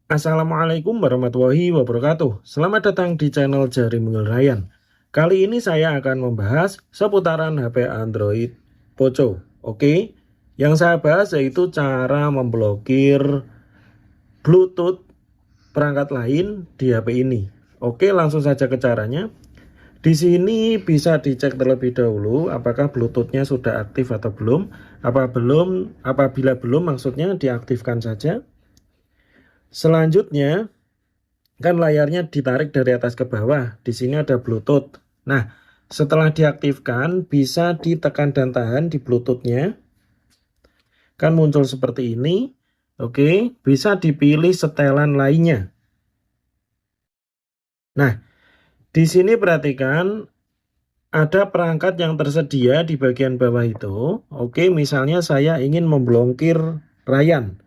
Assalamualaikum warahmatullahi wabarakatuh. Selamat datang di channel Jarimungil Ryan. Kali ini saya akan membahas seputaran HP Android Poco. Oke, yang saya bahas yaitu cara memblokir Bluetooth perangkat lain di HP ini. Oke, langsung saja ke caranya. Di sini bisa dicek terlebih dahulu apakah Bluetoothnya sudah aktif atau belum. Apabila belum, maksudnya diaktifkan saja. Selanjutnya, kan layarnya ditarik dari atas ke bawah. Di sini ada Bluetooth. Nah, setelah diaktifkan bisa ditekan dan tahan di Bluetoothnya. Kan muncul seperti ini. Oke, bisa dipilih setelan lainnya. Nah, di sini perhatikan ada perangkat yang tersedia di bagian bawah itu. Oke, misalnya saya ingin memblokir Ryan.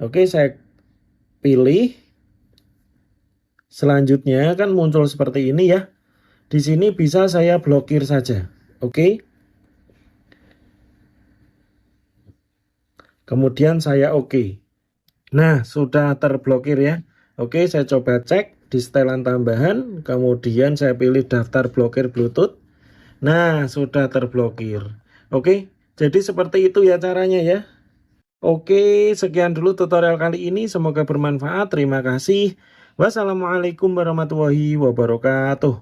Oke, saya pilih. Selanjutnya kan muncul seperti ini ya. Di sini bisa saya blokir saja. Oke. Kemudian saya oke. Nah, sudah terblokir ya. Oke, saya coba cek di setelan tambahan. Kemudian saya pilih daftar blokir Bluetooth. Nah, sudah terblokir. Oke, jadi seperti itu ya caranya ya. Oke, sekian dulu tutorial kali ini. Semoga bermanfaat. Terima kasih. Wassalamualaikum warahmatullahi wabarakatuh.